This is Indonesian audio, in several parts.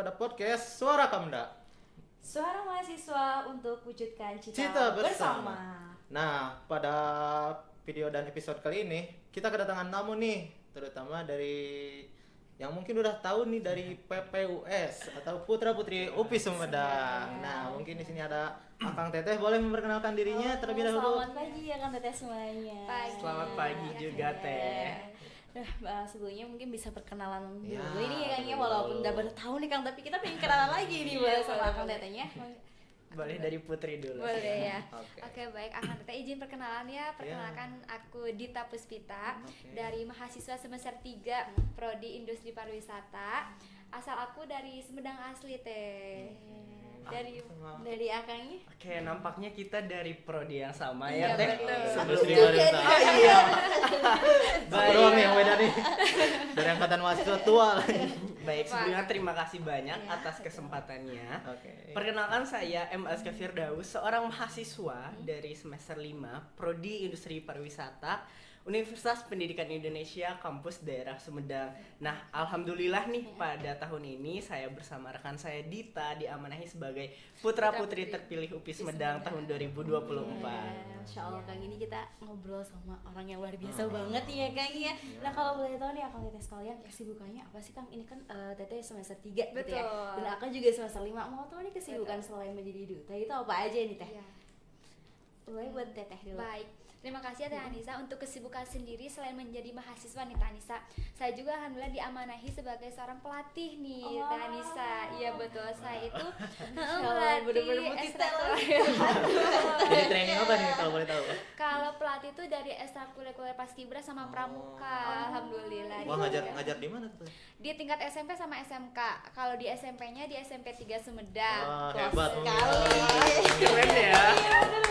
pada podcast Suara Kamda. Suara mahasiswa untuk wujudkan cita, Cita bersama. bersama. Nah, pada video dan episode kali ini kita kedatangan tamu nih, terutama dari yang mungkin udah tahu nih dari PPUS atau Putra Putri UPI Sumedang. Nah, mungkin di sini ada Akang Teteh, boleh memperkenalkan dirinya terlebih dahulu. Selamat pagi ya kan teteh semuanya. Pagi. Selamat pagi juga, Teh. Nah, sebelumnya mungkin bisa perkenalan dulu Ya, ini ya Kang ya, dulu. walaupun udah bertahun nih Kang, tapi kita pengen kenalan lagi nih sama Akang Tetehnya. Boleh dari Putri dulu. Boleh ya. Oke. Oke, baik. Akan Teteh izin perkenalan ya. Perkenalkan aku Dita Puspita Oke. dari mahasiswa semester 3 Prodi Industri Pariwisata. Asal aku dari Sumedang asli, Teh. Dari Akangnya. Oke, nampaknya kita dari prodi yang sama Iya, ya, Teh. betul. Industri Juga pariwisata. nih. Oh iya. Satu doang nih yang beda nih. Dari angkatan mahasiswa tua lagi. Baik, sebelumnya terima kasih banyak Iya. atas kesempatannya. Oke. Perkenalkan saya M. Azka Firdaus, seorang mahasiswa dari semester 5 Prodi Industri Pariwisata Universitas Pendidikan Indonesia Kampus Daerah Sumedang. Nah, alhamdulillah nih pada tahun ini saya bersama rekan saya Dita diamanahi sebagai Putra Putri terpilih UPI Sumedang tahun 2024. Masya Allah Kang, ini kita ngobrol sama orang yang luar biasa banget nih ya Kang ya. Nah kalau boleh tahu nih Akang Teteh sekalian, kesibukannya apa sih Kang? Ini kan Teteh semester 3 gitu ya. Betul. Dan Akang juga semester 5. Mau tahu nih kesibukan selain menjadi duta itu apa aja nih Teh? Iya. Boleh buat Teteh dulu. Baik. Terima kasih ya Teh Anissa untuk kesibukan sendiri selain menjadi mahasiswa nih Teh Anissa. Saya juga alhamdulillah diamanahi sebagai seorang pelatih nih Teh Anissa. Iya betul, saya itu Allah, bener-bener multi-talent. Jadi training apa nih kalau boleh tahu? Kalau pelatih itu dari ekstrakurikuler Paskibra sama Pramuka, alhamdulillah. Wah, Di ngajar di mana tuh? di tingkat SMP sama SMK. Kalau di SMP-nya di SMP 3 Sumedang. Wah, Wah, hebat sekali. Keren ya.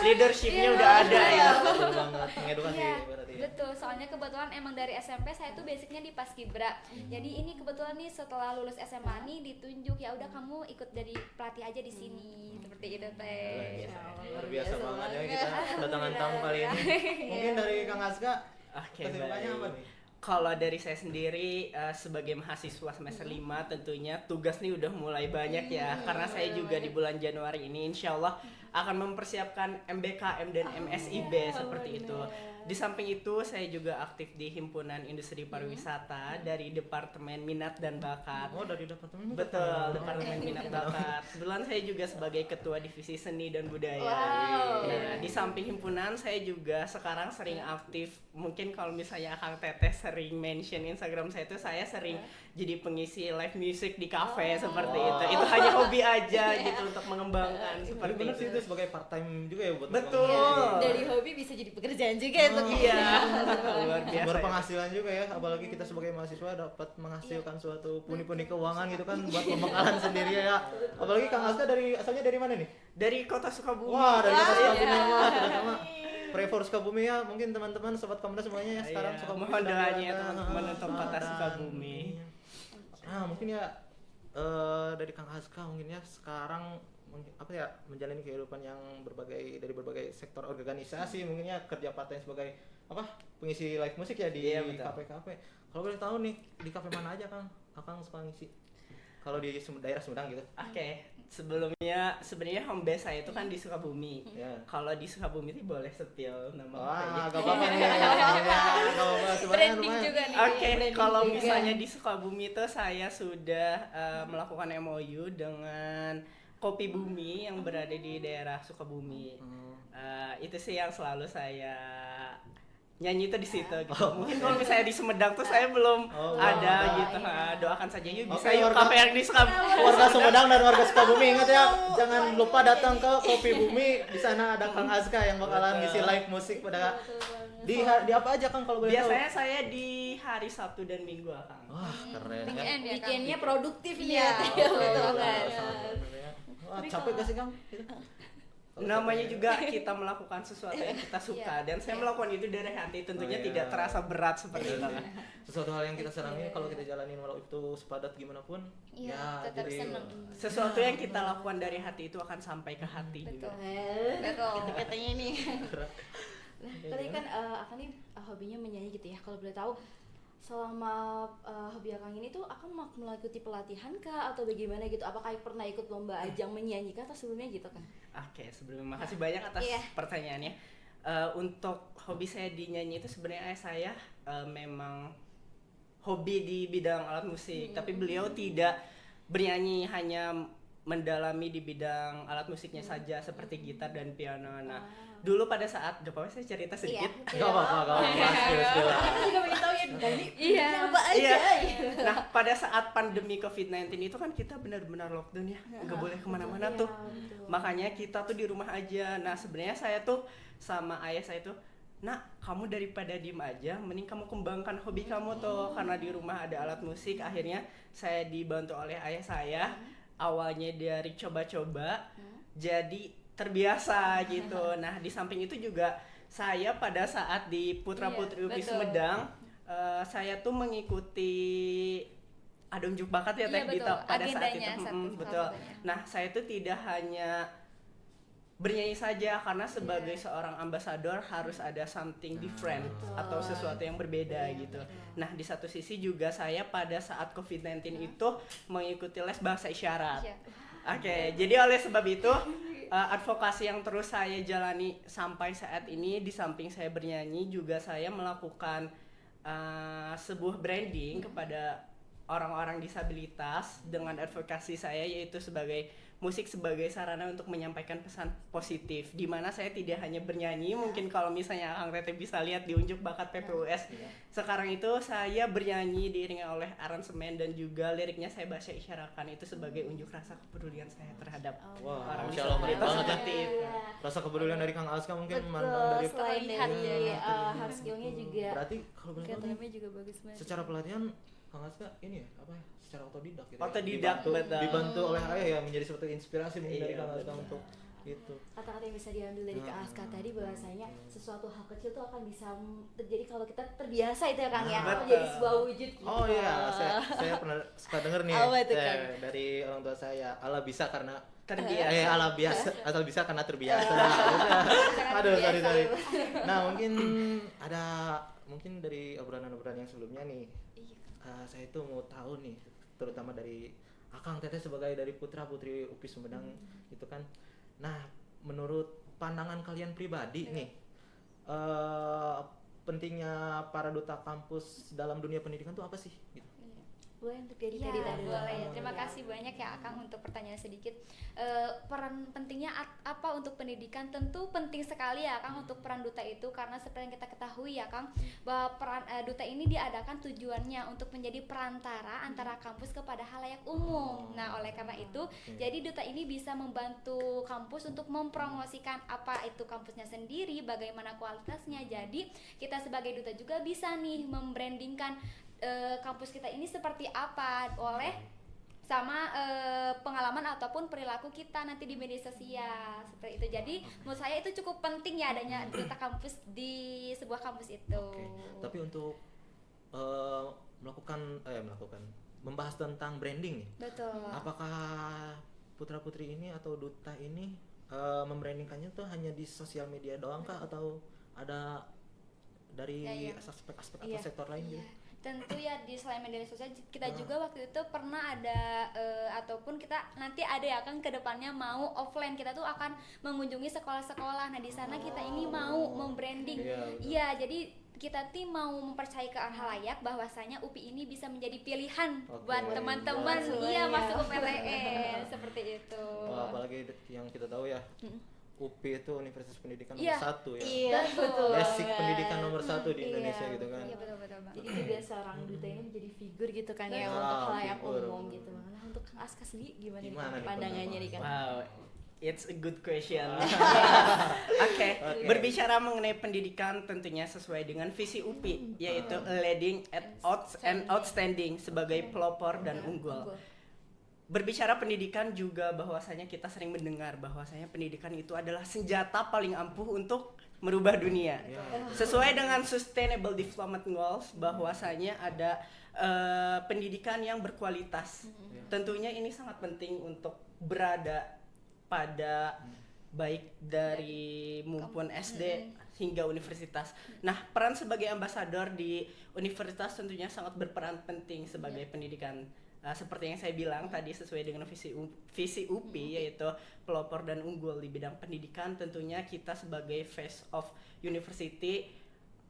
Leadershipnya udah ada ya. Betul banget, mengedukasi Iya, berarti ya. betul. Soalnya kebetulan emang dari SMP saya tuh basicnya di Paskibra. Jadi ini kebetulan nih setelah lulus SMA nih ditunjuk ya udah kamu ikut jadi pelatih aja di sini. Seperti itu Teh. Luar biasa banget ya kita kedatangan tamu kali ini. Mungkin dari Kang Azka, Oke, kesibukannya baik. apa nih? Kalau dari saya sendiri sebagai mahasiswa semester 5 tentunya tugas nih udah mulai banyak ya. Karena saya juga di bulan Januari ini insya Allah akan mempersiapkan MBKM dan MSIB seperti itu. Di samping itu saya juga aktif di Himpunan Industri Pariwisata dari Departemen Minat dan Bakat. Oh, dari departemen. Betul, Departemen Minat Bakat. Kebetulan saya juga sebagai Ketua Divisi Seni dan Budaya. Wow. Nah, di samping himpunan saya juga sekarang sering aktif. Mungkin kalau misalnya Kang Teteh sering mention Instagram saya itu saya sering jadi pengisi live music di cafe seperti itu. Itu hanya hobi aja gitu untuk mengembangkan Tapi seperti bener sih itu. itu sebagai part time juga ya buat Betul. Bang. Dari hobi bisa jadi pekerjaan juga ya Tuk. Iya, luar biasa. Berpenghasilan juga ya, apalagi kita sebagai mahasiswa dapat menghasilkan suatu pundi-pundi keuangan gitu kan buat pembekalan sendiri ya. Apalagi Kang Azka asalnya dari mana nih? Dari Kota Sukabumi. Wah, dari kota Sukabumi iya. Wah, terutama Prefor Sukabumi ya, mungkin teman-teman sobat Kamda semuanya ya sekarang Iya, Sukabumi. mohon sedang doanya berada. teman-teman untuk kota Selatan. Sukabumi. Nah, mungkin ya dari Kang Azka mungkin ya sekarang apa ya menjalani kehidupan yang dari berbagai sektor organisasi, mungkin ya kerja part time sebagai apa pengisi live musik ya di Iya, betul. kafe-kafe. Kalau boleh tahu nih di kafe mana aja Kang Akang suka ngisi? Kalau di daerah Sumedang gitu. Oke, sebelumnya sebenarnya home base saya itu kan di Sukabumi. Ya. Kalau di Sukabumi itu boleh spill nama Wah, kafenya. gak apa-apa nih. Ya, gak apa-apa, sebenarnya Branding lumayan. juga nih. Oke, Branding kalau juga. misalnya di Sukabumi itu saya sudah melakukan MOU dengan Kopi Bumi yang berada di daerah Sukabumi. Itu sih yang selalu saya nyanyi itu di situ gitu. Mungkin kalau misalnya di Sumedang tuh saya belum Oh, ada wow. gitu. Doakan saja yuk bisa Oke, yuk warga- kafe yang di Sukabumi. Warga Sumedang dan warga Sukabumi ingat ya, jangan lupa datang ke Kopi Bumi. Di sana ada Kang Azka yang bakalan Betul. ngisi live musik pada di apa aja Kang kalau boleh tahu? Biasanya saya di hari Sabtu dan Minggu, Kang. Wah, keren ya. Weekend ya, Kang? Weekendnya produktif nih Iya, ya Teh. betul Betul banget. banget. Wah, capek gak sih Kang? Gitu. Kalau Namanya capek. juga kita melakukan sesuatu yang kita suka dan saya melakukan itu dari hati tentunya Oh, iya. tidak terasa berat seperti itu. Sesuatu hal yang kita senangi kalau kita jalanin walau itu sepadat gimana pun Iya, tetap jadi seneng. Sesuatu yang kita lakukan dari hati itu akan sampai ke hati Betul. juga. Betul. Katanya nih. Nah, tadi kan Akang nih hobinya menyanyi gitu ya. Kalau boleh tahu selama hobi Akang ini tuh Akang mengikuti pelatihan kah atau bagaimana gitu? Apakah pernah ikut lomba ajang menyanyi kah atau sebelumnya gitu kan? Oke, sebelumnya makasih banyak atas Iya. pertanyaannya. Untuk hobi saya di nyanyi itu sebenarnya ayah saya memang hobi di bidang alat musik, tapi beliau tidak bernyanyi, hanya mendalami di bidang alat musiknya saja seperti gitar dan piano. Nah, dulu pada saat, gak apa-apa saya cerita sedikit. Gak apa-apa, skill-skill. Aku juga pengen tahu ya Dani. Iya. Apa aja? Iya. gitu. Nah, pada saat pandemi COVID-19 itu kan kita benar-benar lockdown ya, nggak boleh kemana-mana Iya, tuh. betul. Makanya kita tuh di rumah aja. Nah, sebenarnya saya tuh sama ayah saya tuh, nak, kamu daripada diem aja, mending kamu kembangkan hobi kamu tuh. Karena di rumah ada alat musik. Akhirnya saya dibantu oleh ayah saya. Awalnya dari coba-coba, jadi terbiasa gitu. Nah, di samping itu juga saya pada saat di Putra Putri UPI betul. Sumedang, saya tuh mengikuti ada unjuk bakat ya Teh Iya, Dita betul. pada saat Agendanya itu. satu, Betul. salah satunya. Nah, saya tuh tidak hanya bernyanyi saja, karena sebagai seorang ambasador harus ada something different Betul. atau sesuatu yang berbeda Iya, gitu. betul. Nah, di satu sisi juga saya pada saat COVID-19 itu mengikuti les bahasa isyarat. Iya. Oke, jadi oleh sebab itu advokasi yang terus saya jalani sampai saat ini, di samping saya bernyanyi juga saya melakukan sebuah branding kepada orang-orang disabilitas dengan advokasi saya, yaitu sebagai musik sebagai sarana untuk menyampaikan pesan positif, di mana saya tidak hanya bernyanyi. Mungkin kalau misalnya Kang Tete bisa lihat di unjuk bakat PPUS sekarang itu, saya bernyanyi diiringi oleh aransemen dan juga liriknya saya bahasa isyaratkan, itu sebagai unjuk rasa kepedulian saya terhadap Wah, orang Masya Allah, keren disabilitas banget ya. seperti itu. Rasa kepedulian dari Kang Aska mungkin Betul, memandang dari selain terlihat dari ya. hard skillnya juga Berarti kalau boleh tahu nih, Keterampilannya juga bagus banget. secara pelatihan Kang Aska ini ya apa ya, secara otodidak gitu ya? Otodidak, dibantu, betul. dibantu oleh ayah ya, menjadi seperti inspirasi mungkin dari Iya, Kang Aska betul. untuk itu. kata-kata yang bisa diambil dari Kang Aska tadi, bahwasanya sesuatu hal kecil tuh akan bisa terjadi kalau kita terbiasa itu ya Kang ya, Betul. menjadi sebuah wujud gitu. Oh iya, saya pernah suka denger nih Apa itu, Kang? dari orang tua saya, Allah bisa karena Terbiasa. Allah biasa atau bisa karena terbiasa. Aduh, sorry. Nah, mungkin dari obrolan-obrolan yang sebelumnya nih, saya tuh mau tahu nih, terutama dari Akang Teteh sebagai dari Putra Putri UPI Sumedang gitu kan. Nah, menurut pandangan kalian pribadi nih, pentingnya para duta kampus dalam dunia pendidikan tuh apa sih? Gitu. Boleh untuk jadi Iya, tadi tadi. boleh. Terima kasih banyak ya Akang untuk pertanyaan sedikit. Peran pentingnya apa untuk pendidikan? Tentu penting sekali ya Kang untuk peran duta itu, karena seperti yang kita ketahui ya Kang, bahwa peran duta ini diadakan tujuannya untuk menjadi perantara antara kampus kepada halayak umum. Nah, oleh karena itu, jadi duta ini bisa membantu kampus untuk mempromosikan apa itu kampusnya sendiri, bagaimana kualitasnya. Jadi, kita sebagai duta juga bisa nih membrandingkan kampus kita ini seperti apa oleh sama pengalaman ataupun perilaku kita nanti di media sosial seperti itu. Jadi menurut saya itu cukup penting ya adanya duta kampus di sebuah kampus itu. Oke. Tapi untuk membahas tentang branding nih, Betul. apakah putra putri ini atau duta ini membrandingkannya tuh hanya di sosial media doang kah, atau ada dari Ya, iya. aspek-aspek atau Iya. sektor lain gitu? Tentu ya di selain media sosial kita juga waktu itu pernah ada ataupun kita nanti ada ya kan kedepannya mau offline, kita tuh akan mengunjungi sekolah-sekolah. Nah di sana kita ini mau membranding, Iya, betul. iya jadi kita tuh mau mempercayakan halayak bahwasanya UPI ini bisa menjadi pilihan Oke. buat teman-teman Buat iya semuanya. masuk ke PTN seperti itu. Wah, apalagi yang kita tahu ya, UPI itu Universitas Pendidikan Iya. nomor 1 ya. Iya, betul. Basic banget. pendidikan nomor 1 di Iya, Indonesia gitu kan. Iya betul-betul Bang. Jadi juga seorang duta ini menjadi figur gitu kan ya, Betul. untuk halayak Figur. umum gitu. Nah untuk Kang Aska sendiri gimana, Gimana nih pandangannya nih kan? Wow, it's a good question. Oke, berbicara mengenai pendidikan tentunya sesuai dengan visi UPI, yaitu leading at and outstanding sebagai pelopor dan unggul. Berbicara pendidikan juga bahwasanya kita sering mendengar bahwasanya pendidikan itu adalah senjata paling ampuh untuk merubah dunia. Sesuai dengan Sustainable Development Goals bahwasanya ada pendidikan yang berkualitas. Tentunya ini sangat penting untuk berada pada baik dari maupun SD hingga universitas. Nah, peran sebagai ambasador di universitas tentunya sangat berperan penting sebagai pendidikan. Seperti yang saya bilang tadi, sesuai dengan visi UPI, yaitu pelopor dan unggul di bidang pendidikan. Tentunya kita sebagai face of university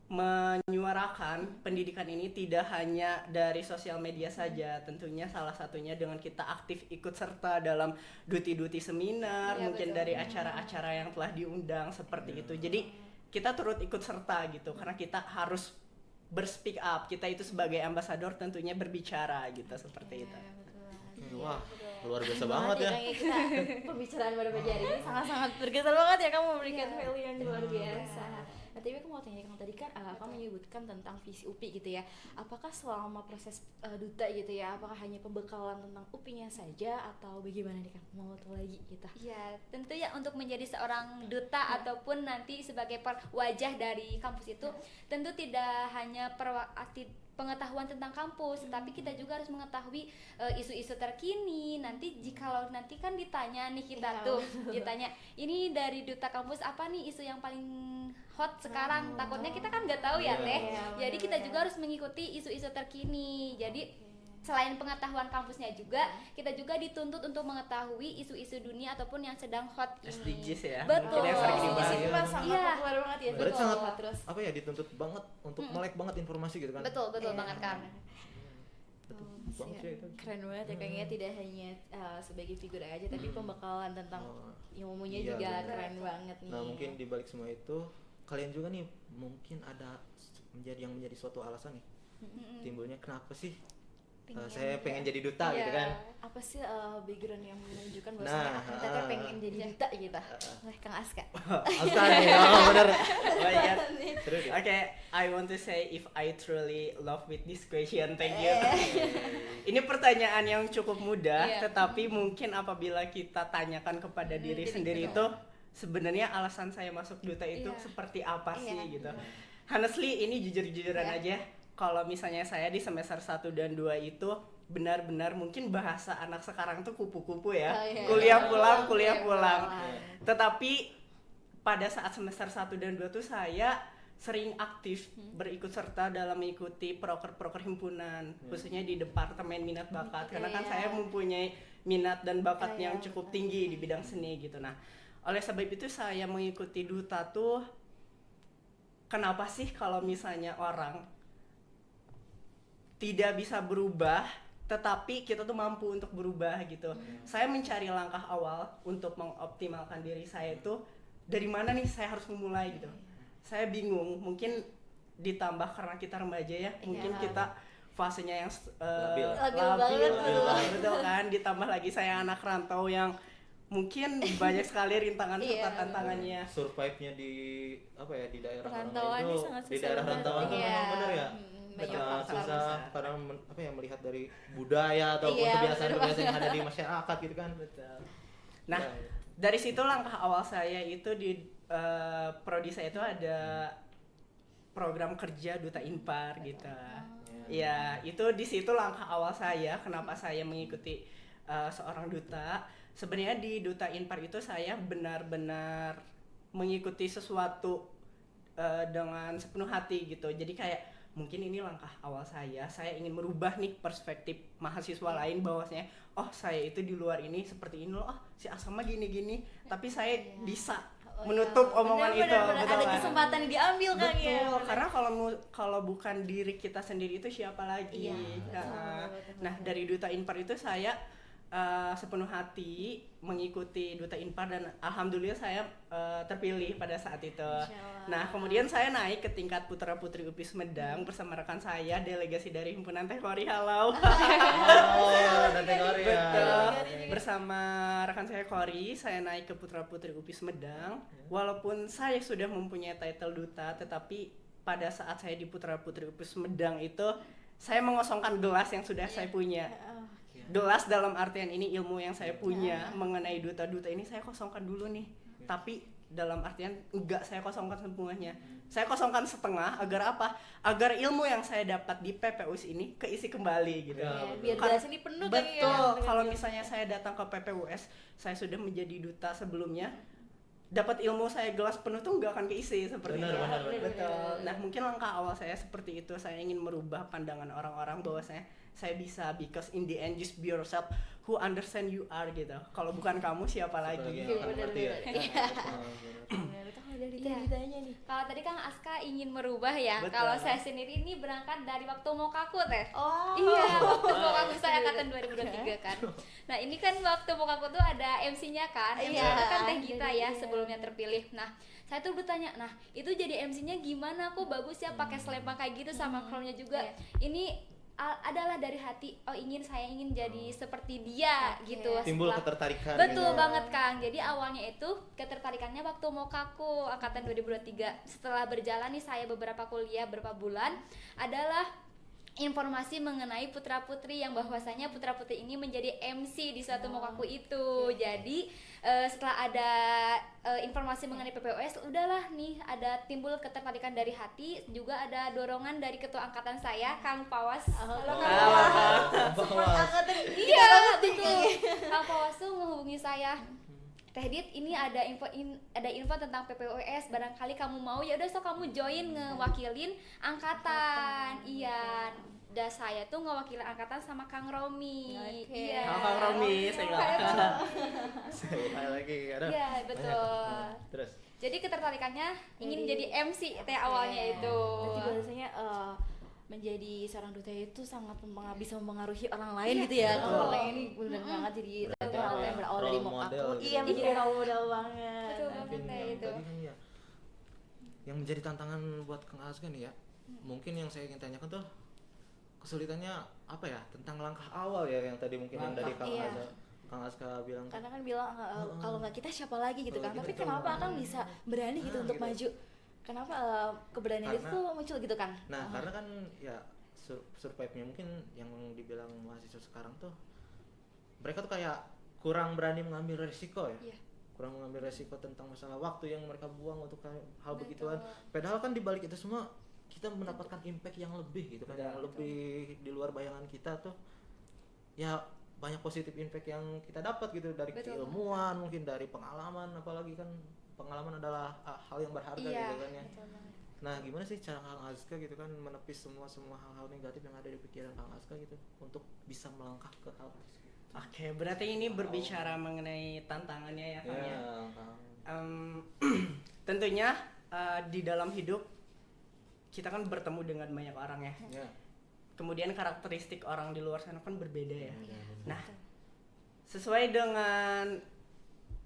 menyuarakan pendidikan ini tidak hanya dari sosial media saja. Tentunya salah satunya dengan kita aktif ikut serta dalam duty seminar, mungkin betul. dari acara-acara yang telah diundang seperti itu. Jadi kita turut ikut serta gitu, karena kita harus berspeak up. Kita itu sebagai ambasador tentunya berbicara gitu, seperti itu. Wah, luar biasa banget ya. Kayaknya kita pembicaraan pada pagi hari ini sangat-sangat berkesan banget ya, kamu memberikan value yang luar biasa. Nah, tapi aku mau tanya, Kang, tadi kan kamu menyebutkan tentang visi UPI gitu ya. Apakah selama proses duta gitu ya, apakah hanya pembekalan tentang UPI-nya saja atau bagaimana nih, Kang? Mau tahu lagi gitu. Ya, tentu ya untuk menjadi seorang duta ataupun nanti sebagai wajah dari kampus itu tentu tidak hanya pengetahuan tentang kampus, tapi kita juga harus mengetahui isu-isu terkini. Nanti jikalau nanti kan ditanya nih kita tuh, ditanya ini dari duta kampus apa nih isu yang paling hot sekarang, takutnya kita kan nggak tahu ya Teh. Jadi kita juga harus mengikuti isu-isu terkini. Jadi selain pengetahuan kampusnya juga, kita juga dituntut untuk mengetahui isu-isu dunia ataupun yang sedang hot ini. SDGs ya. Betul. Mungkin yang sering Di dibahas. sini mah sangat Iya. populer banget ya. Berarti betul. sangat Terus. apa ya, dituntut banget untuk melek banget informasi gitu kan. Betul banget kan. Betul Oh, banget siap. sih itu. Keren banget ya, kayaknya tidak hanya sebagai figur aja, tapi pembekalan tentang Oh, ilmunya iya, juga benar. keren banget nih. Nah, mungkin di balik semua itu kalian juga nih mungkin ada menjadi suatu alasan nih timbulnya kenapa sih saya pengen jadi duta gitu kan. Apa sih background yang menunjukkan Nah, bahwasanya akan teteh pengen jadi duta gitu? Oleh Kang Aska. Astaga, oh, bener. Banyak. Seru deh. Oke, I want to say if I truly love with this question, thank you. Ini pertanyaan yang cukup mudah, Iya. tetapi mungkin apabila kita tanyakan kepada diri sendiri itu sebenarnya alasan saya masuk duta itu Iya. seperti apa sih Iya. gitu. Honestly, ini jujur-jujuran aja. Kalau misalnya saya di semester 1 dan 2 itu benar-benar mungkin bahasa anak sekarang tuh kupu-kupu ya. Kuliah pulang. Tetapi pada saat semester 1 dan 2 tuh saya sering aktif berikut serta dalam mengikuti proker-proker himpunan, khususnya di departemen minat bakat, karena kan saya mempunyai minat dan bakat yang cukup tinggi di bidang seni gitu. Nah, oleh sebab itu saya mengikuti duta tuh, kenapa sih kalau misalnya orang tidak bisa berubah tetapi kita tuh mampu untuk berubah gitu. Saya mencari langkah awal untuk mengoptimalkan diri saya itu dari mana nih saya harus memulai gitu. Saya bingung, mungkin ditambah karena kita remaja ya, mungkin kita fasenya yang labil, betul kan, ditambah lagi saya anak rantau yang mungkin banyak sekali rintangan serta tantangannya. Survive-nya di apa ya, di daerah Perantauan orang ini itu, sangat di susah daerah banget. rantauan tuh Iya. memang bener ya. Banyak Kita faktor susah besar. karena apa ya, melihat dari budaya ataupun Iya, kebiasaan-kebiasaan yang ada di masyarakat gitu kan. Betul. Nah, dari situ langkah awal saya itu di prodi saya itu ada program kerja duta Inpar gitu. Ya, itu di situ langkah awal saya kenapa saya mengikuti seorang duta. Sebenarnya di duta Inpar itu saya benar-benar mengikuti sesuatu dengan sepenuh hati gitu. Jadi kayak mungkin ini langkah awal saya ingin merubah nih perspektif mahasiswa lain bahwasanya oh saya itu di luar ini seperti ini loh, oh si Asama gini-gini, tapi saya bisa menutup omongan itu. Benar-benar betul ada kan? kesempatan yang diambil kan ya. Betul, karena kalau bukan diri kita sendiri itu siapa lagi? Iya, Nah, betul. nah, dari duta Inpar itu saya sepenuh hati mengikuti duta Inpar dan alhamdulillah saya terpilih pada saat itu. Nah, kemudian saya naik ke tingkat putra putri UPI Sumedang bersama rekan saya delegasi dari himpunan Teh Kori. Halo. Oh, dan Tegori ya. Betul. Bersama rekan saya Kori, saya naik ke putra putri UPI Sumedang. Walaupun saya sudah mempunyai title duta, tetapi pada saat saya di putra putri UPI Sumedang itu saya mengosongkan gelas yang sudah saya punya. Gelas dalam artian ini ilmu yang saya punya mengenai duta-duta ini saya kosongkan dulu nih. Tapi dalam artian enggak saya kosongkan semuanya. Saya kosongkan setengah agar apa? Agar ilmu yang saya dapat di PPUS ini keisi kembali gitu. Biar gelas ini penuh kan ya. Betul. Kalau misalnya saya datang ke PPUS, saya sudah menjadi duta sebelumnya. dapat ilmu saya gelas penuh tuh nggak akan keisi seperti Benar, itu. benar, benar. Betul. Nah mungkin langkah awal saya seperti itu, saya ingin merubah pandangan orang-orang bahwa saya bisa, because in the end just be yourself, who understand you are gitu. Kalau bukan kamu siapa Apalagi lagi? yang akan Benar, mengerti ya. benar. Iya. Benar. Benar, itu kalau dari Iya. ditanya nih. Kalau tadi Kang Aska ingin merubah ya. Betul. Kalau saya sendiri ini berangkat dari waktu Mokaku teh. Oh. Iya, waktu Mokaku saya angkatan 2023 kan. Nah, ini kan waktu Mokaku tuh ada MC-nya kan. MC Iya. itu kan Teh Gita ya, Iya. sebelumnya terpilih. Nah, saya tuh bertanya, nah itu jadi MC-nya gimana? Kok bagus ya pakai selempang kayak gitu sama crown-nya juga. Iya. Ini adalah dari hati, saya ingin jadi seperti dia Oke. gitu. Timbul Setelah- ketertarikan. Betul gitu. banget Kang. Jadi awalnya itu ketertarikannya waktu Mokaku angkatan 2023. Setelah berjalan nih saya beberapa kuliah berapa bulan adalah informasi mengenai putra-putri yang bahwasanya putra-putri ini menjadi MC di suatu Mokaku itu. Jadi setelah ada informasi mengenai PPOS, udahlah nih ada timbul ketertarikan dari hati, juga ada dorongan dari ketua angkatan saya, Kang Pawas. Halo Kang Pawas. Bawas. Iya betul. Kang Pawas tuh menghubungi saya. Teh Dit, ini ada info tentang PPOS, barangkali kamu mau, ya udah so kamu join ngewakilin angkatan. Iya. Dan saya tuh ngewakilin angkatan sama Kang Romi. Oke. Iya. Halo Kang Romi, saya nggak. Saya lagi ada. Iya, betul. Terus. Jadi ketertarikannya ingin Jadi- jadi MC teh awalnya itu. Berarti bahasanya menjadi seorang duta itu sangat bisa mempengaruhi orang lain gitu ya. betul. Kalau ini benar banget jadi Berarti hal yang berawal dari role Mokaku. model gitu. Iya, menjadi role model banget. Betul Mungkin banget kayak yang itu. tadi kan ya, yang menjadi tantangan buat Kang Aska nih ya, mungkin yang saya ingin tanyakan tuh kesulitannya apa ya, tentang langkah awal ya, yang tadi mungkin yang dari Kang Iya. Aska bilang Karena kan bilang kalau nggak kita siapa lagi gitu Kalau kan. kita Tapi siapa kenapa lagi? Akang bisa berani gitu Nah, untuk gitu. maju? Kenapa keberanian itu Karena- tuh muncul gitu kan? Nah, karena kan ya survive-nya mungkin yang dibilang mahasiswa sekarang tuh mereka tuh kayak kurang berani mengambil resiko ya. Iya. Kurang mengambil resiko tentang masalah waktu yang mereka buang untuk hal Betul. begituan. Padahal kan di balik itu semua kita mendapatkan impact yang lebih gitu kan, yang lebih di luar bayangan kita tuh. Ya banyak positif impact yang kita dapat gitu dari Betul. keilmuan, mungkin dari pengalaman, apalagi kan pengalaman adalah hal yang berharga Iya. gitu kan ya. Betul banget. Nah, gimana sih cara Kang Aska gitu kan menepis semua hal-hal negatif yang ada di pikiran Kang Aska gitu untuk bisa melangkah ke hal tersebut? Oke, berarti ini berbicara mengenai tantangannya ya Kang ya. Kang. Tentunya di dalam hidup kita kan bertemu dengan banyak orang ya. Ya. Kemudian karakteristik orang di luar sana kan berbeda ya. Ya, benar. Nah, sesuai dengan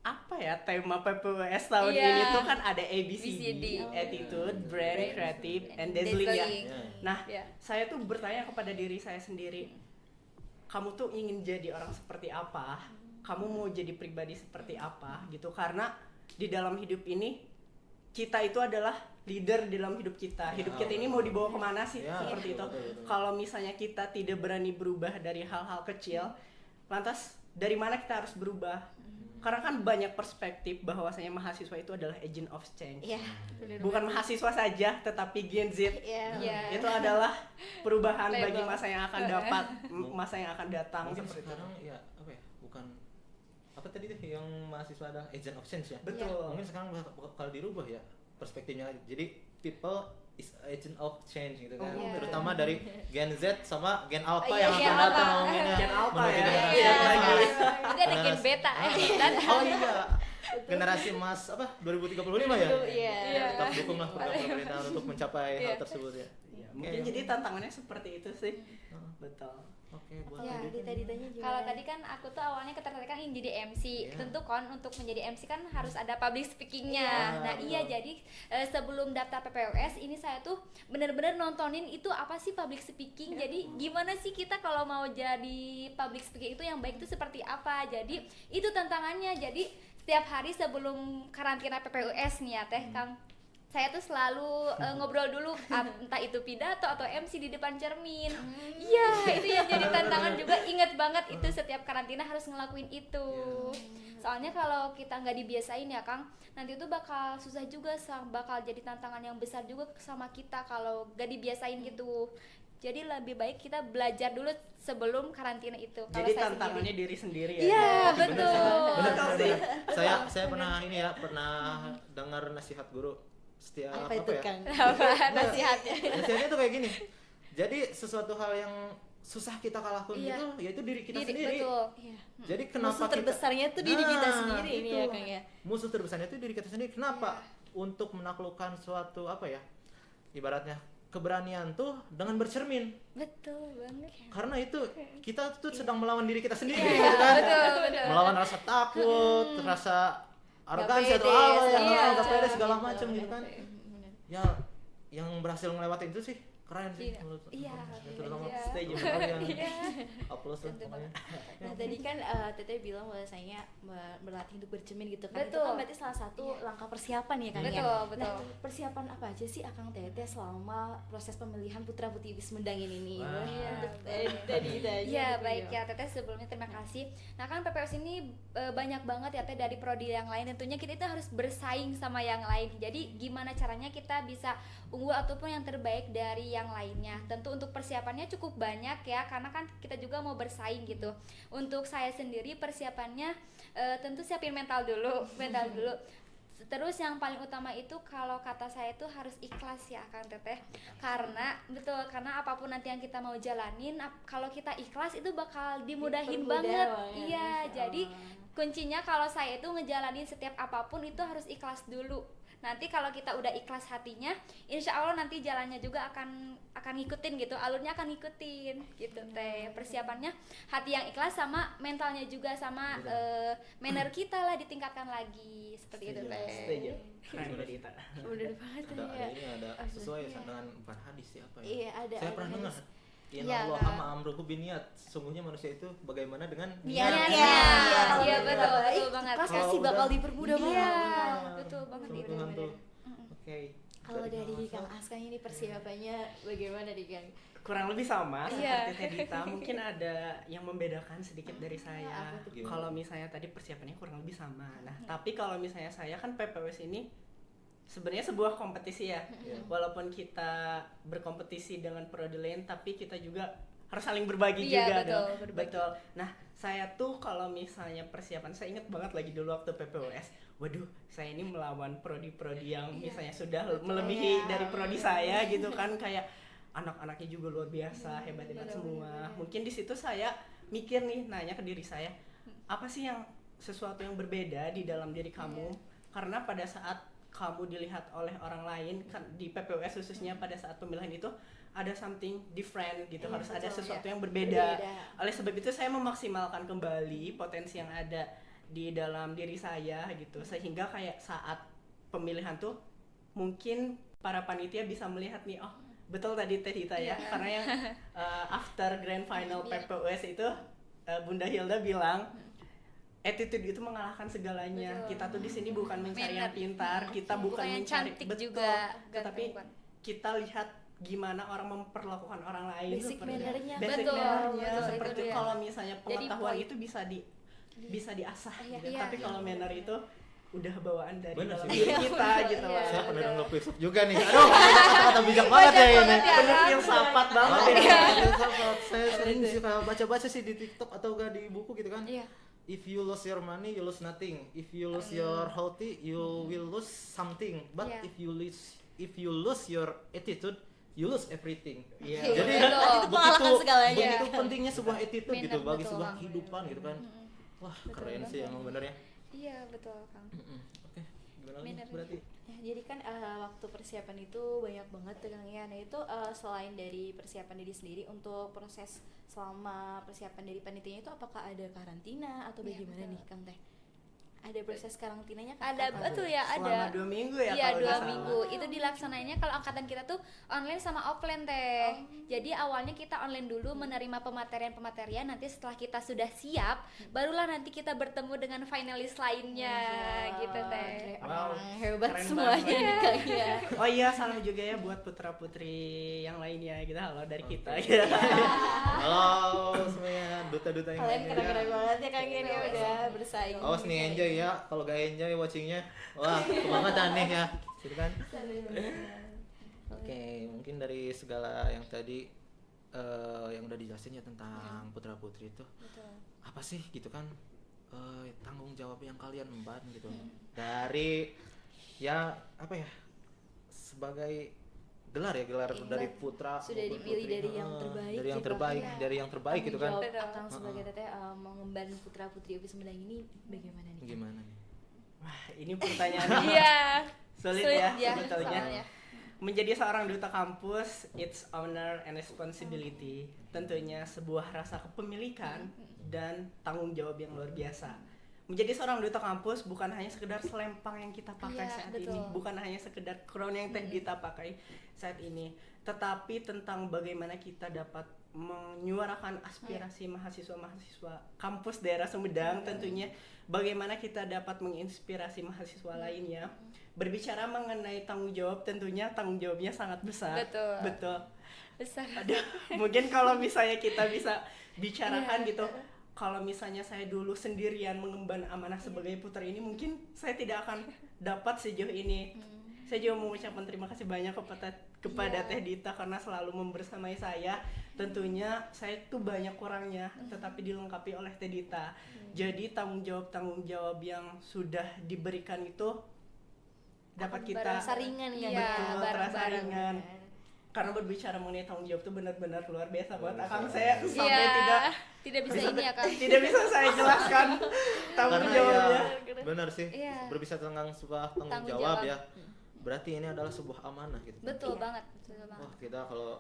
apa ya tema PPWS tahun Iya. ini tuh kan ada ABCD, ABCD. attitude, Oh. brand, Brand, creative, and and dazzling ya. dazzling. Ya. Nah, Ya. saya tuh bertanya kepada diri saya sendiri, kamu tuh ingin jadi orang seperti apa? Kamu mau jadi pribadi seperti apa gitu? Karena di dalam hidup ini kita itu adalah leader di dalam hidup kita. Hidup Ya, kita ini mau dibawa kemana sih? Ya, Seperti itu. betul, betul. Kalau misalnya kita tidak berani berubah dari hal-hal kecil, lantas dari mana kita harus berubah? Karena kan banyak perspektif bahwasanya mahasiswa itu adalah agent of change. Iya. Bukan mahasiswa saja, tetapi Gen Z. Iya. Iya. Itu adalah perubahan Label. bagi masa yang akan dapat, masa yang akan datang. Mungkin seperti itu. sekarang ya apa ya, bukan apa tadi tuh yang mahasiswa ada agent of change ya. Betul. Mungkin sekarang bakal dirubah ya perspektifnya. Jadi people is agent of change gitu kan. Oh, iya. Terutama dari Gen Z sama Gen Alpha Iya, yang Gen akan Alpha. datang ngomonginnya. Gen Alpha Menuju ya. generasi Iya. yang lagi. Nanti ada Gen Beta. Oh iya. Generasi emas apa 2035 ya? Iya. Tetap dukunglah program pemerintahan untuk mencapai Iya. hal tersebut ya. Iya, mungkin jadi tantangannya seperti itu sih. Betul. Oke, buat Iya. Adit. Ditanya gimana? Kalau tadi kan aku tuh awalnya ketertarikan ingin jadi MC. Iya. Tentu kan untuk menjadi MC kan harus ada public speakingnya. Iya, Nah iya betul. jadi sebelum daftar PPOS ini saya tuh bener-bener nontonin itu apa sih public speaking. Iya. Jadi gimana sih kita kalau mau jadi public speaking itu yang baik itu seperti apa. Jadi itu tantangannya. Jadi setiap hari sebelum karantina PPOS nih ya Teh Kang, saya tuh selalu ngobrol dulu entah itu pidato atau MC di depan cermin. Iya, itu yang jadi tantangan juga. Ingat banget itu setiap karantina harus ngelakuin itu. Soalnya kalau kita nggak dibiasain ya Kang, nanti itu bakal susah juga, bakal jadi tantangan yang besar juga sama kita kalau nggak dibiasain gitu. Jadi lebih baik kita belajar dulu sebelum karantina itu. Kalau Jadi saya tantangannya sendiri. diri sendiri ya. Iya, Bener betul. sih. Bener Betul sih. sih. Saya pernah ini ya, pernah dengar nasihat guru setiap Apa itu ya? Kang? Apa nasihatnya? Nasihatnya tuh kayak gini. Jadi sesuatu hal yang susah kita lakukan Iya. itu yaitu diri kita Diri, sendiri. betul. Iya. Jadi kenapa Musuh terbesarnya tuh diri kita sendiri ini ya, Kang, ya? Musuh terbesarnya itu diri kita sendiri. Kenapa? Untuk menaklukkan suatu apa ya? Ibaratnya keberanian tuh dengan bercermin. Betul banget. Karena itu kita tuh sedang melawan diri kita sendiri Iya, gitu kan. betul. Melawan rasa takut, rasa arogansi Gak atau pede, apa yang iya, gak pede segala gitu, macam gitu kan. bener. Ya yang berhasil ngelewatin itu sih keren sih Iya. menurut Iya, terutama iya. Setuju. kalian. Iya. Applause lah Betul pokoknya. Nah tadi kan Teteh bilang bahwasanya berlatih untuk bercermin gitu kan. Itu Betul. kan berarti salah satu langkah persiapan ya kan ya. Betul, betul. Nah, persiapan apa aja sih Akang Teteh selama proses pemilihan putra putri Wismedang ini? Wah. Iya. Untuk tadi kita aja. Iya gitu baik ya. ya Teteh, sebelumnya terima kasih. Nah kan PPS ini banyak banget ya Teh dari prodi yang lain, tentunya kita itu harus bersaing sama yang lain. Jadi gimana caranya kita bisa unggul ataupun yang terbaik dari yang lainnya. Tentu untuk persiapannya cukup banyak ya, karena kan kita juga mau bersaing gitu. Untuk saya sendiri persiapannya tentu siapin mental dulu, Terus yang paling utama itu kalau kata saya itu harus ikhlas ya Kang Teteh. Karena betul, karena apapun nanti yang kita mau jalanin, kalau kita ikhlas itu bakal dimudahin Dipermudah banget. banget. Iya, Oh. jadi kuncinya kalau saya itu ngejalanin setiap apapun itu harus ikhlas dulu. Nanti kalau kita udah ikhlas hatinya, insya Allah nanti jalannya juga akan ngikutin gitu, alurnya akan ngikutin gitu Teh. Persiapannya hati yang ikhlas sama mentalnya juga, sama manner kita lah ditingkatkan lagi seperti itu Teh. Setuju. Keren Mbak Dita. Bener banget Ada ya. ini ada sesuai Iya. dengan bukan hadis ya apa ya? Iya ada. Saya pernah dengar. hadis. Inna Iya, Allah Kak. ama amruhu biniat. Sesungguhnya manusia itu bagaimana dengan Niatnya. Iya, Iya, kalau betul, udah betul baik, banget. Pasti Kalau bakal udah- dipermudah Iya, banget. betul banget Sama itu. Tuhan tuh. Mm-mm. Oke. Kalau dari Kang Kang Askang ini persiapannya bagaimana nih Kang? Kurang lebih sama Iya. seperti Teh Dita. Mungkin ada yang membedakan sedikit dari saya. Apa tuh? Kalau misalnya tadi persiapannya kurang lebih sama. Nah, tapi kalau misalnya saya kan PPWS ini sebenarnya sebuah kompetisi ya. Iya. Walaupun kita berkompetisi dengan prodi lain, tapi kita juga harus saling berbagi Iya, juga betul, dong. berbagi. Betul. Nah, saya tuh kalau misalnya persiapan, saya ingat banget lagi dulu waktu PPWS. Waduh, saya ini melawan prodi-prodi yang misalnya sudah melebihi Iya, dari prodi saya gitu kan, kayak anak-anaknya juga luar biasa, hebat-hebat betul, semua. betul. Mungkin di situ saya mikir nih, nanya ke diri saya, apa sih yang sesuatu yang berbeda di dalam diri kamu? Karena pada saat kamu dilihat oleh orang lain kan di PPUS khususnya pada saat pemilihan itu ada something different gitu, Iya, harus ada betul, sesuatu ya. yang berbeda. Berbeda. Oleh sebab itu saya memaksimalkan kembali potensi yang ada di dalam diri saya gitu, sehingga kayak saat pemilihan tuh mungkin para panitia bisa melihat nih, oh betul tadi Teh Dita ya, Iya. karena yang after grand final Iya. PPUS itu Bunda Hilda bilang attitude itu mengalahkan segalanya. Betul. Kita tuh di sini bukan mencari yang Manner. pintar, kita bukan yang mencari cantik betul, juga, tetapi ganteng bukan. kita lihat gimana orang memperlakukan orang lain, Basic seperti mannernya. basic Betul, mannernya, betul, seperti itu dia. kalau misalnya pengetahuan poin. itu bisa diasah Iya, gitu. iya, Tapi iya. kalau manner itu udah bawaan dari Bener dalam sih. diri kita gitu Iya. loh. Saya pernah betul. denger filsuf juga nih. Aduh, kata-kata bijak banget ya ini. banget ya. Penuh filsafat banget Oh, ya. iya, filsafat. Saya sering suka baca-baca sih di TikTok atau enggak di buku gitu kan. Iya. If you lose your money, you lose nothing. If you lose your healthy, you will lose something. But Iya. if you lose your attitude, you lose everything. Iya. Iya. Jadi Betul. Itu mengalahkan segalanya. begitu pentingnya sebuah attitude Manner, gitu bagi betul, sebuah Kang. kehidupan gitu kan. Wah, keren sih emang bener ya. Iya betul Kang. Oke, gimana lagi Manner. berarti? Ya, jadi kan waktu persiapan itu banyak banget tuh Kang ya. Nah itu selain dari persiapan diri sendiri, untuk proses selama persiapan dari panitianya itu apakah ada karantina atau Iya, bagaimana betul. nih Kang Teh? ada proses karantinanya kan? Ada, betul ya, Selama ada. 2 minggu ya Iya, kalau 2 nggak salah. minggu. Itu dilaksanainnya kalau angkatan kita tuh online sama offline teh. Jadi awalnya kita online dulu menerima pematerian-pematerian, nanti setelah kita sudah siap, barulah nanti kita bertemu dengan finalis lainnya gitu teh. Wow, Orang hebat keren semuanya banget. nih Kang ya. Oh iya, salam juga ya buat putra-putri yang lainnya gitu. Halo dari kita gitu. Halo semuanya, duta-duta yang Kalian lainnya. keren-keren banget ya Kang Ian ya udah bersaing. Awas nih enjoy ya, kalau gak enjoy watchingnya, wah kebangetan nih ya, gitu kan? Oke, mungkin dari segala yang tadi yang udah dijelasin ya tentang putra putri itu, apa sih gitu kan tanggung jawab yang kalian emban gitu, dari ya apa ya sebagai gelar dari putra Sudah maupun dipilih putri. dari yang terbaik dari yang gitu. terbaik, Iya. dari yang terbaik gitu kan? Tanggung jawab Akang sebagai teteh mengemban putra putri UPI Sumedang ini bagaimana nih? Gimana nih? Wah, ini pertanyaan Iya. sulit Sulit ya ya, sebetulnya. soalnya. Menjadi seorang duta kampus, it's honor and responsibility. Tentunya sebuah rasa kepemilikan dan tanggung jawab yang luar biasa. Menjadi seorang duta kampus bukan hanya sekedar selempang yang kita pakai Iya, saat betul. ini, bukan hanya sekedar crown yang teh kita pakai saat ini, tetapi tentang bagaimana kita dapat menyuarakan aspirasi mahasiswa-mahasiswa kampus daerah Sumedang, tentunya bagaimana kita dapat menginspirasi mahasiswa lainnya. Berbicara mengenai tanggung jawab, tentunya tanggung jawabnya sangat besar. Betul. Besar. Aduh, mungkin kalau misalnya kita bisa bicarakan Iya. gitu, kalau misalnya saya dulu sendirian mengemban amanah sebagai putri ini, mungkin saya tidak akan dapat sejauh ini. Saya juga mengucapkan terima kasih banyak kepada Iya. Teh Dita karena selalu membersamai saya. Tentunya saya tuh banyak kurangnya, tetapi dilengkapi oleh Teh Dita. Jadi tanggung jawab yang sudah diberikan itu dapat kita Berasa ringan kan? Betul, terasa bareng-bareng. ringan. Karena berbicara mengenai tanggung jawab itu benar-benar luar biasa buat Luar Akang. biasa. Saya sampai tidak bisa ini ya Kang. tidak bisa saya jelaskan tanggung Karena jawabnya. ya benar sih, Iya. berbicara tentang sebuah tanggung Tanggung jawab jawab. ya, berarti ini adalah sebuah amanah gitu. Betul Iya. banget, betul banget. Wah kita kalau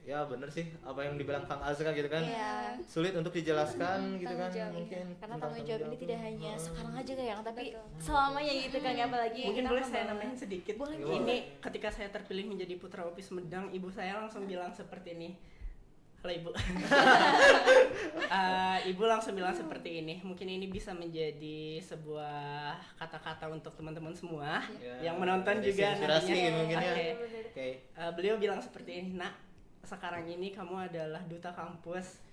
ya bener sih apa yang dibilang Kang Azra gitu kan, Iya. sulit untuk dijelaskan gitu kan, Tanggung jawab, mungkin Karena tentang tanggung jawab ini tidak hanya Heeh. sekarang aja Kang, tapi Betul. selamanya gitu Kang, apalagi Mungkin kita boleh saya membawa- nambahin sedikit. Boleh, Ini ketika saya terpilih menjadi putra UPI Sumedang, ibu saya langsung bilang seperti ini. Halo ibu. Ibu langsung bilang seperti ini. Mungkin ini bisa menjadi sebuah kata-kata untuk teman-teman semua Ya, yang menonton jadi juga inspirasi nantinya. mungkin ya. Oke. Oke. Beliau bilang seperti ini, nak, sekarang ini kamu adalah duta kampus.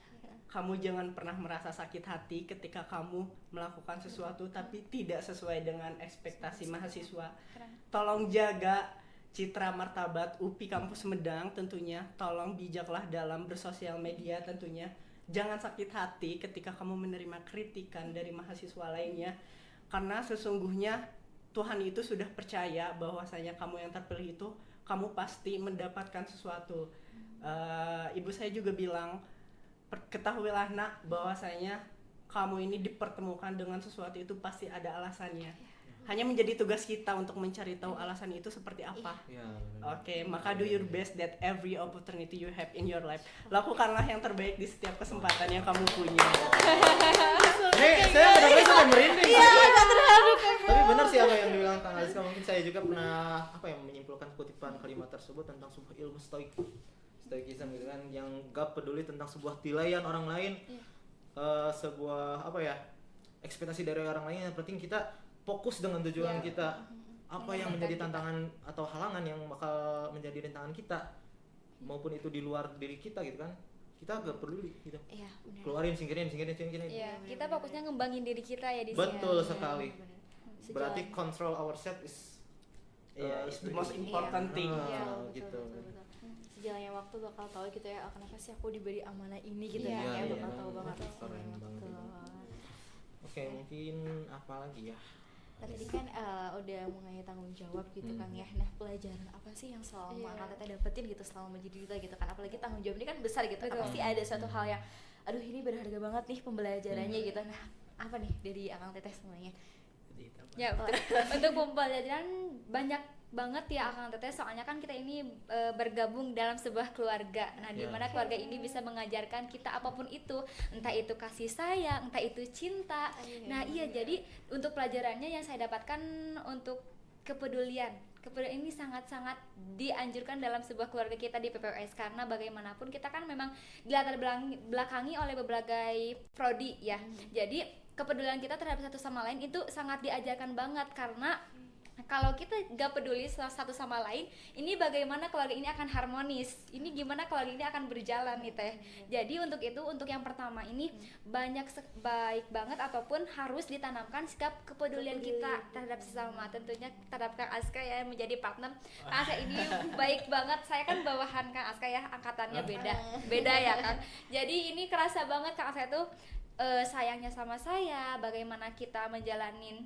Kamu jangan pernah merasa sakit hati ketika kamu melakukan sesuatu tapi tidak sesuai dengan ekspektasi mahasiswa. Tolong jaga citra martabat UPI Kampus Sumedang tentunya. Tolong bijaklah dalam bersosial media tentunya. Jangan sakit hati ketika kamu menerima kritikan dari mahasiswa lainnya. Karena sesungguhnya Tuhan itu sudah percaya bahwasanya kamu yang terpilih itu kamu pasti mendapatkan sesuatu. Ibu saya juga bilang, ketahuilah nak bahwasanya kamu ini dipertemukan dengan sesuatu itu pasti ada alasannya. Hanya menjadi tugas kita untuk mencari tahu alasan itu seperti apa. Ya, Oke, maka do your best that every opportunity you have in your life. Lakukanlah yang terbaik di setiap kesempatan yang kamu punya. Saya benar-benar sampai merinding. Iya, tapi benar sih apa yang dibilang Kang Azra. Mungkin saya juga pernah menyimpulkan kutipan kalimat tersebut tentang sebuah ilmu stoikism gitu kan, yang gak peduli tentang sebuah tilaian orang lain, sebuah ekspektasi dari orang lain. Yang penting kita fokus dengan tujuan kita. Apa yang menjadi tantangan atau halangan yang bakal menjadi rintangan kita, maupun itu di luar diri kita gitu kan, kita gak peduli gitu. Iya, benar. Keluarin, singkirin. Iya, kita fokusnya ngembangin diri kita ya di sini. Betul sekali. Benar. Berarti Sejalan. control ourselves is Iya, it's the most important thing. Ah, Iya, gitu. betul. Sejalannya waktu bakal tahu gitu ya, kenapa sih aku diberi amanah ini gitu Iya, ya, iya, bakal iya. tahu banget. Keren banget ini. Oke, mungkin apa lagi ya? Tadi kan udah mengenai tanggung jawab gitu Kang ya. Nah, pelajaran apa sih yang selama Iya. Kang Teteh dapetin gitu selama menjadi duta gitu kan? Apalagi tanggung jawab ini kan besar gitu. Betul. Pasti ada suatu hal yang aduh ini berharga banget nih pembelajarannya gitu. Nah, apa nih dari Kang Teteh semuanya? Ya, untuk pembelajaran banyak banget ya Akang Teteh, soalnya kan kita ini bergabung dalam sebuah keluarga. Nah, di Ya. mana keluarga ini bisa mengajarkan kita apapun itu, entah itu kasih sayang, entah itu cinta. Nah, iya, jadi untuk pelajarannya yang saya dapatkan untuk kepedulian ini sangat-sangat dianjurkan dalam sebuah keluarga kita di PPWS, karena bagaimanapun kita kan memang dilatar belakangi oleh berbagai prodi ya. Jadi kepedulian kita terhadap satu sama lain itu sangat diajarkan banget, karena kalau kita gak peduli satu sama lain, ini bagaimana keluarga ini akan harmonis, ini gimana keluarga ini akan berjalan nih Teh. Jadi untuk itu, untuk yang pertama ini baik banget ataupun harus ditanamkan sikap kepedulian kita terhadap sesama, tentunya terhadap Kang Aska ya, yang menjadi partner. Kang Aska ini baik banget, saya kan bawahan Kang Aska ya, angkatannya beda ya Kang. Jadi ini kerasa banget Kang Aska tuh sayangnya sama saya, bagaimana kita menjalanin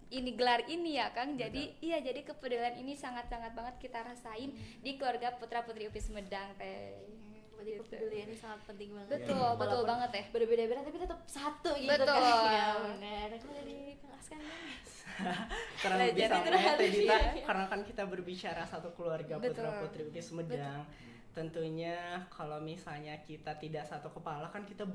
ini gelar ini ya Kang. Jadi iya, jadi kepedulian ini sangat-sangat banget kita rasain di keluarga putra putri UPI Sumedang Teh. Berarti kepedulian ini sangat penting banget. Betul, Ya. betul Walaupun banget ya. Berbeda-beda tapi tetap satu gitu Betul. kan. Ya benar. Kalau dari Kang Aska gimana? Kurang Belajar lebih itu sama ya harus Teh Dita, ya. karena kan kita berbicara satu keluarga Betul. putra putri UPI Sumedang. Tentunya kalau misalnya kita tidak satu kepala kan kita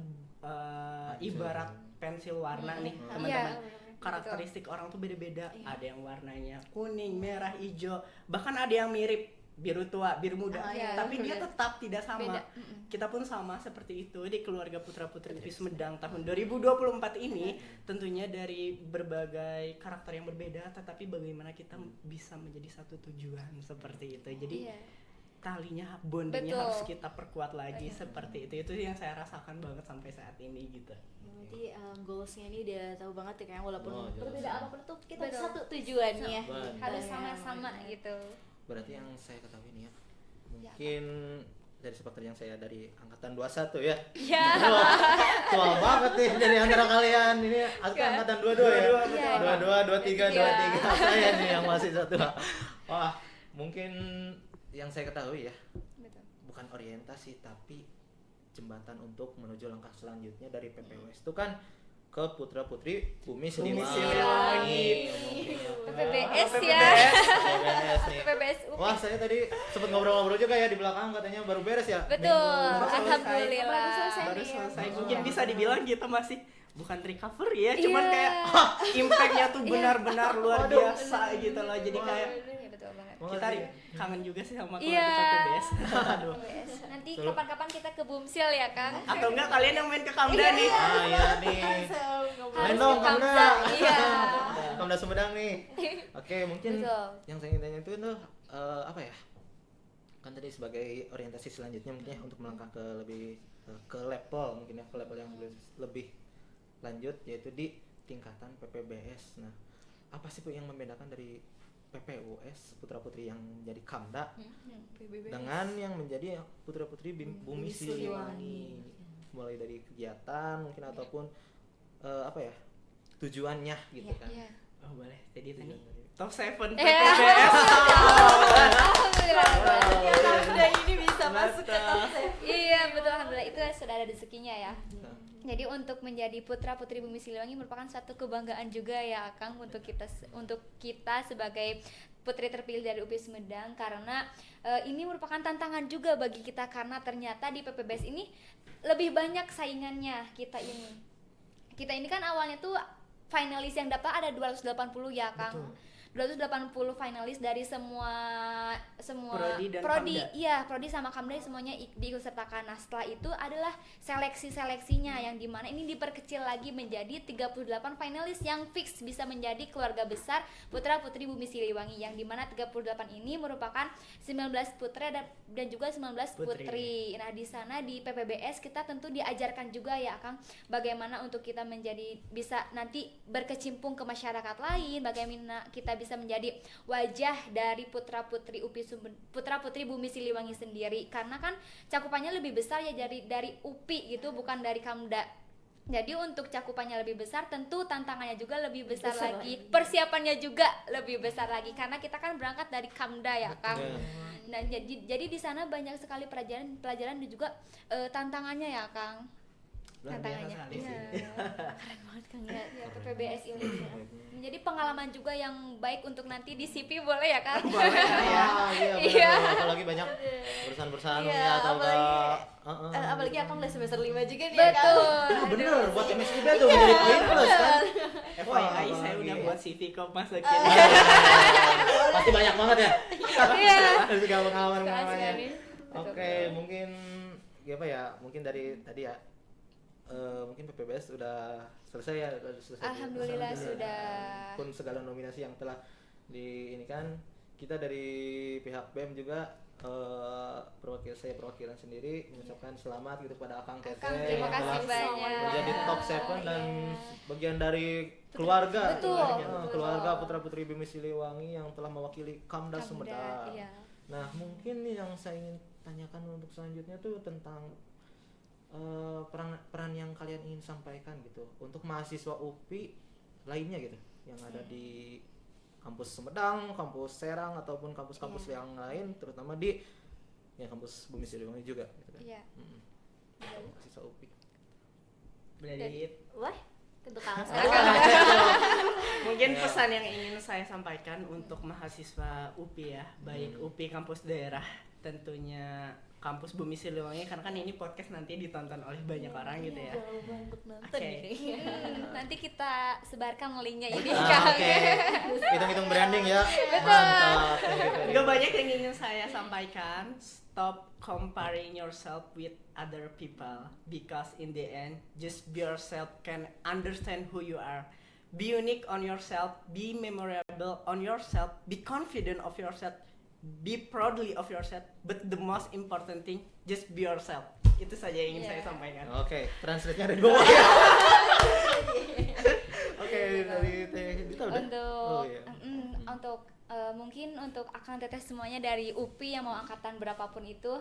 ibarat pensil warna nih teman-teman. Iya. Karakteristik orang tuh beda-beda. Ada yang warnanya kuning, merah, hijau, bahkan ada yang mirip biru tua, biru muda, Iya, tapi dia benar. tetap tidak sama. Beda. Kita pun sama seperti itu di keluarga putra putri UPI Sumedang tahun 2024 ini. Tentunya dari berbagai karakter yang berbeda, tetapi bagaimana kita bisa menjadi satu tujuan seperti itu. Jadi Iya. talinya, bondingnya Betul. harus kita perkuat lagi seperti itu yang saya rasakan banget sampai saat ini gitu. Berarti goalsnya ini udah tahu banget ya Kang, walaupun Oh, jelas. berbeda apapun tuh kita Betul. satu tujuannya. Betul. Harus Ya, sama-sama gitu. Berarti yang saya ketahui nih ya, mungkin dari sepak terjang saya dari angkatan 21 ya. Iya. Tua banget nih dari antara kalian. Ini angkatan 22 ya. Iya. 22, 23, Iya. 23. Saya nih yang masih satu. Wah, mungkin yang saya ketahui ya, Betul. bukan orientasi tapi jembatan untuk menuju langkah selanjutnya dari PPWS itu kan ke putra putri Bumi Siliwangi. Siliwangi. PPBS Oh, ya. PPWS nih. PPBS Wah, saya tadi sempat ngobrol-ngobrol juga ya di belakang, katanya baru beres ya. Betul. Baru selesai. Alhamdulillah. Baru selesai. Baru Iya. selesai. Oh. Mungkin bisa dibilang kita masih bukan recovery ya, cuman Iya. kayak impactnya tuh benar-benar luar biasa gitu loh. Jadi Wah. kayak Iya, betul banget. kita kangen juga sih sama Iya. keluarga PPBS. Aduh. PPBS. Nanti Suruh. kapan-kapan kita ke Bumsil ya Kang. Atau enggak kalian yang main ke Kamda nih? Ah, iya nih. Langsung Main Harus dong, ke Kamda. Kamsa, iya. Kamda Sumedang nih. Oke, mungkin Betul. yang saya ingin tanya itu tuh apa ya? Kan tadi sebagai orientasi selanjutnya mungkin ya, untuk melangkah ke lebih ke level mungkin ya, ke level yang lebih lanjut yaitu di tingkatan PPBS. Nah, apa sih Bu yang membedakan dari PPUS putra putri yang menjadi Kamda dengan yang menjadi putra putri Bumi Siliwangi? Mulai dari kegiatan mungkin ataupun apa ya, tujuannya gitu kan. Iya. Oh boleh, jadi tadi top 7 Iya. PPBS. Alhamdulillah. Kamda ini bisa masuk ke top 7. Iya, betul, alhamdulillah itu sudah ada rezekinya ya. Nah, Jadi untuk menjadi putra putri Bumi Siliwangi merupakan satu kebanggaan juga ya Kang untuk kita sebagai putri terpilih dari UPI Sumedang, karena ini merupakan tantangan juga bagi kita karena ternyata di PPBS ini lebih banyak saingannya kita ini. Kita ini kan awalnya tuh finalis yang daftar ada 280 ya Kang. Betul. 280 finalis dari semua Prodi dan prodi, Kamda. iya, prodi sama Kamda semuanya diikutsertakan. Nah, setelah itu adalah seleksinya yang dimana ini diperkecil lagi menjadi 38 finalis yang fix bisa menjadi keluarga besar putra putri Bumi Siliwangi, yang dimana 38 ini merupakan 19 putra dan juga 19 putri. Nah, di sana di PPBS kita tentu diajarkan juga ya Kang, bagaimana untuk kita menjadi bisa nanti berkecimpung ke masyarakat lain, bagaimana kita bisa menjadi wajah dari putra putri Bumi Siliwangi sendiri, karena kan cakupannya lebih besar ya dari UPI gitu, bukan dari Kamda. Jadi untuk cakupannya lebih besar, tentu tantangannya juga lebih besar lagi, persiapannya juga lebih besar lagi karena kita kan berangkat dari Kamda ya Kang. Nah, jadi di sana banyak sekali pelajaran dan juga tantangannya ya Kang. luar biasa tantangannya. sekali Iya. sih. Keren banget Kang ya, ya PPBS ini menjadi pengalaman juga yang baik untuk nanti di CV boleh ya Kang? Boleh ya. Iya, Iya. benar. Apalagi banyak perusahaan-perusahaan Iya, ya atau apalagi Akang udah semester 5 juga nih ya Kang. Betul. bener buat MSIB tuh menjadi poin plus kan. FYI Wah, saya udah apalagi. buat CV kok masukin. Pasti banyak banget ya. Iya. Juga pengalaman-pengalamannya. Sekali. Oke, mungkin apa ya? Mungkin dari tadi ya. Mungkin PPBS sudah selesai ya, sudah selesai. Alhamdulillah sudah. Pun segala nominasi yang telah di ini kan kita dari pihak BEM juga perwakilan sendiri mengucapkan selamat gitu pada Akang Teteh Akang, terima yang kasih telah banyak. menjadi top 7 dan Iya. bagian dari keluarga. Betul. Keluarga putra-putri Bumi Siliwangi yang telah mewakili Kamda Sumedang. Iya. Nah, mungkin nih yang saya ingin tanyakan untuk selanjutnya tuh tentang peran yang kalian ingin sampaikan gitu untuk mahasiswa UPI lainnya gitu yang ada di kampus Sumedang, kampus Serang ataupun kampus-kampus Iya. yang lain, terutama di kampus Bumi Siliwangi juga gitu kan. Iya. Mahasiswa UPI. Dari Wah, tentu kalah mungkin pesan yang ingin saya sampaikan untuk mahasiswa UPI ya, baik UPI kampus daerah, tentunya kampus Bumi Siliwangi, karena kan ini podcast nanti ditonton oleh banyak orang gitu ya. Oke. Nanti kita sebarkan linknya ini Ah, Kang. oke. Hitung-hitung branding ya. Mantap. Juga banyak yang ingin saya sampaikan. Stop comparing yourself with other people, because in the end, just be yourself, can understand who you are. Be unique on yourself, be memorable on yourself, be confident of yourself, be proudly of yourself, but the most important thing, just be yourself. Itu saja yang ingin saya sampaikan. Oke, translate-nya ada di bawah ya. Oke, dari Teh Dita udah. Untuk iya. untuk mungkin untuk Akang Teteh semuanya dari UPI yang mau angkatan berapapun itu,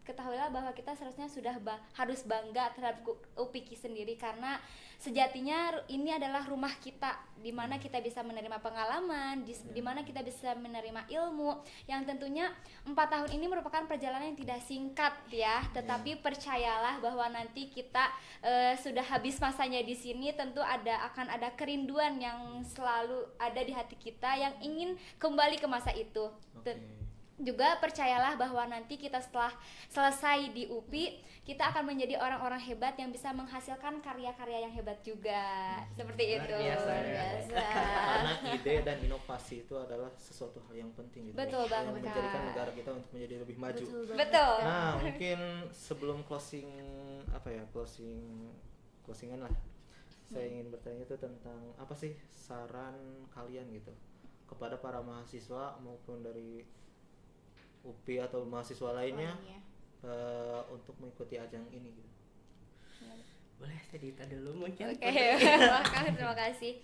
ketahuilah bahwa kita seharusnya sudah harus bangga terhadap UPI sendiri, karena sejatinya ini adalah rumah kita, di mana kita bisa menerima pengalaman, di mana kita bisa menerima ilmu yang tentunya 4 tahun ini merupakan perjalanan yang tidak singkat ya, tetapi percayalah bahwa nanti kita sudah habis masanya di sini, tentu akan ada kerinduan yang selalu ada di hati kita yang ingin kembali ke masa itu. Juga percayalah bahwa nanti kita setelah selesai di UPI, kita akan menjadi orang-orang hebat yang bisa menghasilkan karya-karya yang hebat juga. Seperti Luar itu. biasa ya. Karena ide dan inovasi itu adalah sesuatu hal yang penting gitu. Betul yang banget, menjadikan Kak. negara kita untuk menjadi lebih maju. Betul. Nah, mungkin sebelum closingan lah. Saya ingin bertanya itu tentang apa sih saran kalian gitu kepada para mahasiswa maupun dari UPI atau mahasiswa lainnya untuk mengikuti ajang ini gitu. Boleh saya Dita dulu mungkin. Oke, terima kasih.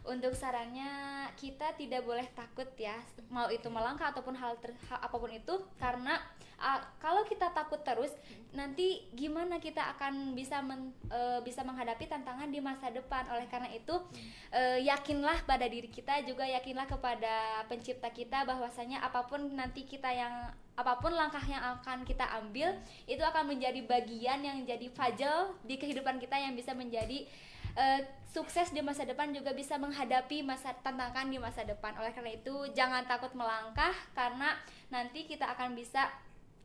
Untuk sarannya, kita tidak boleh takut ya, mau itu melangkah ataupun hal apapun itu, karena kalau kita takut terus, nanti gimana kita akan bisa menghadapi tantangan di masa depan. Oleh karena itu, yakinlah pada diri kita, juga yakinlah kepada pencipta kita bahwasanya apapun langkah yang akan kita ambil, itu akan menjadi bagian yang jadi puzzle di kehidupan kita yang bisa menjadi sukses di masa depan, juga bisa menghadapi tantangan di masa depan. Oleh karena itu, jangan takut melangkah, karena nanti kita akan bisa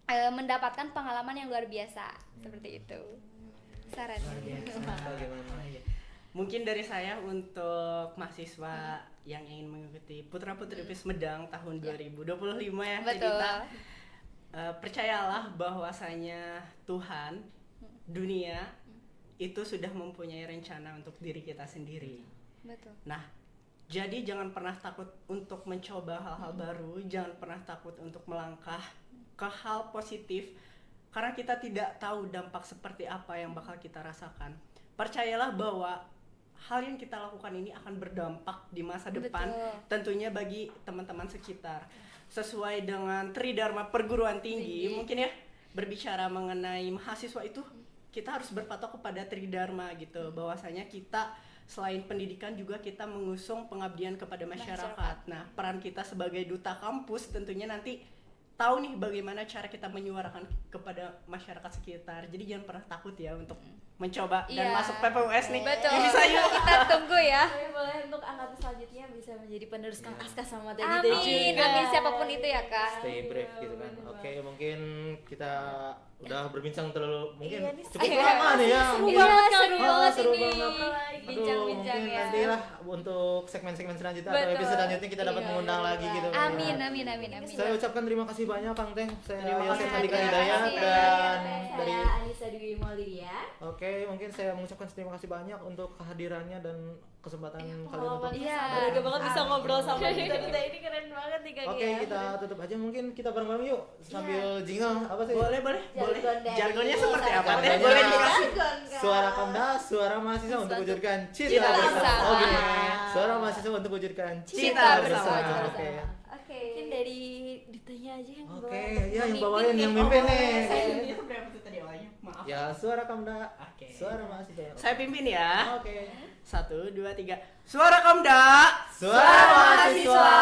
mendapatkan pengalaman yang luar biasa. Seperti itu sarannya. Bagaimana? Mungkin dari saya untuk mahasiswa yang ingin mengikuti Putra Putri Sumedang tahun 2025 ya, Betul. Dita, percayalah bahwasanya Tuhan, dunia itu sudah mempunyai rencana untuk diri kita sendiri. Betul. Nah, jadi jangan pernah takut untuk mencoba hal-hal baru, jangan pernah takut untuk melangkah ke hal positif, karena kita tidak tahu dampak seperti apa yang bakal kita rasakan. Percayalah bahwa hal yang kita lakukan ini akan berdampak di masa depan, tentunya bagi teman-teman sekitar. Sesuai dengan Tridharma Perguruan Tinggi, mungkin ya, berbicara mengenai mahasiswa itu, kita harus berpatok kepada Tridharma gitu, bahwasanya kita selain pendidikan juga kita mengusung pengabdian kepada masyarakat. Nah, peran kita sebagai duta kampus tentunya nanti tahu nih bagaimana cara kita menyuarakan kepada masyarakat sekitar. Jadi jangan pernah takut ya untuk mencoba dan Iya. masuk PPUS nih. Betul. Ya, bisa yuk. Kita tunggu ya. Boleh untuk angkatan selanjutnya bisa menjadi penerus Kang Aska sama tadi Amin, amin siapapun itu ya Kak. Stay brave gitu kan. Oke, mungkin kita udah berbincang terlalu mungkin Iya nih, cukup iya. lama nih ya. Seru Mungkin- banget, Iya, seru Ah, banget seru ini. banget. Bincang-bincang mungkin ya. nantilah untuk segmen-segmen selanjutnya atau Betul. episode selanjutnya kita dapat Iya, mengundang iya, lagi iya. gitu. Amin, amin, amin, amin. Saya ucapkan terima kasih banyak Kang Teng. Saya Terima Yosef kasih. Andika Terima Hidayat kasih. dan dari Saya Anissa Dwi Maulidia. Oke, mungkin saya mengucapkan terima kasih banyak untuk kehadirannya dan kesempatan kalian untuk Iya. Berharga banget bisa ngobrol sama kita ini keren banget nih Kang Oke, ya. kita tutup aja mungkin kita bareng-bareng yuk sambil jingle apa sih? Boleh, boleh. Jargon dari Jargonnya seperti apa? Jargonnya- Teh? Boleh dikasih. Jargon, Kak. Suara Kamda, suara mahasiswa untuk wujudkan cita Cita bersama. bersama. Oke. Suara mahasiswa untuk wujudkan Cita cita bersama. bersama. Oke. Oke. Mungkin dari ditanya aja yang Oke, bawa- ya yang memimpin bawain nih. yang mimpin nih. Saya sendiri sebenarnya apa tuh tadi awalnya? Maaf. Ya, suara Kamda. Oke. Suara mahasiswa. Saya pimpin ya. Oke. 1, 2, 3. Suara Komda. Suara mahasiswa.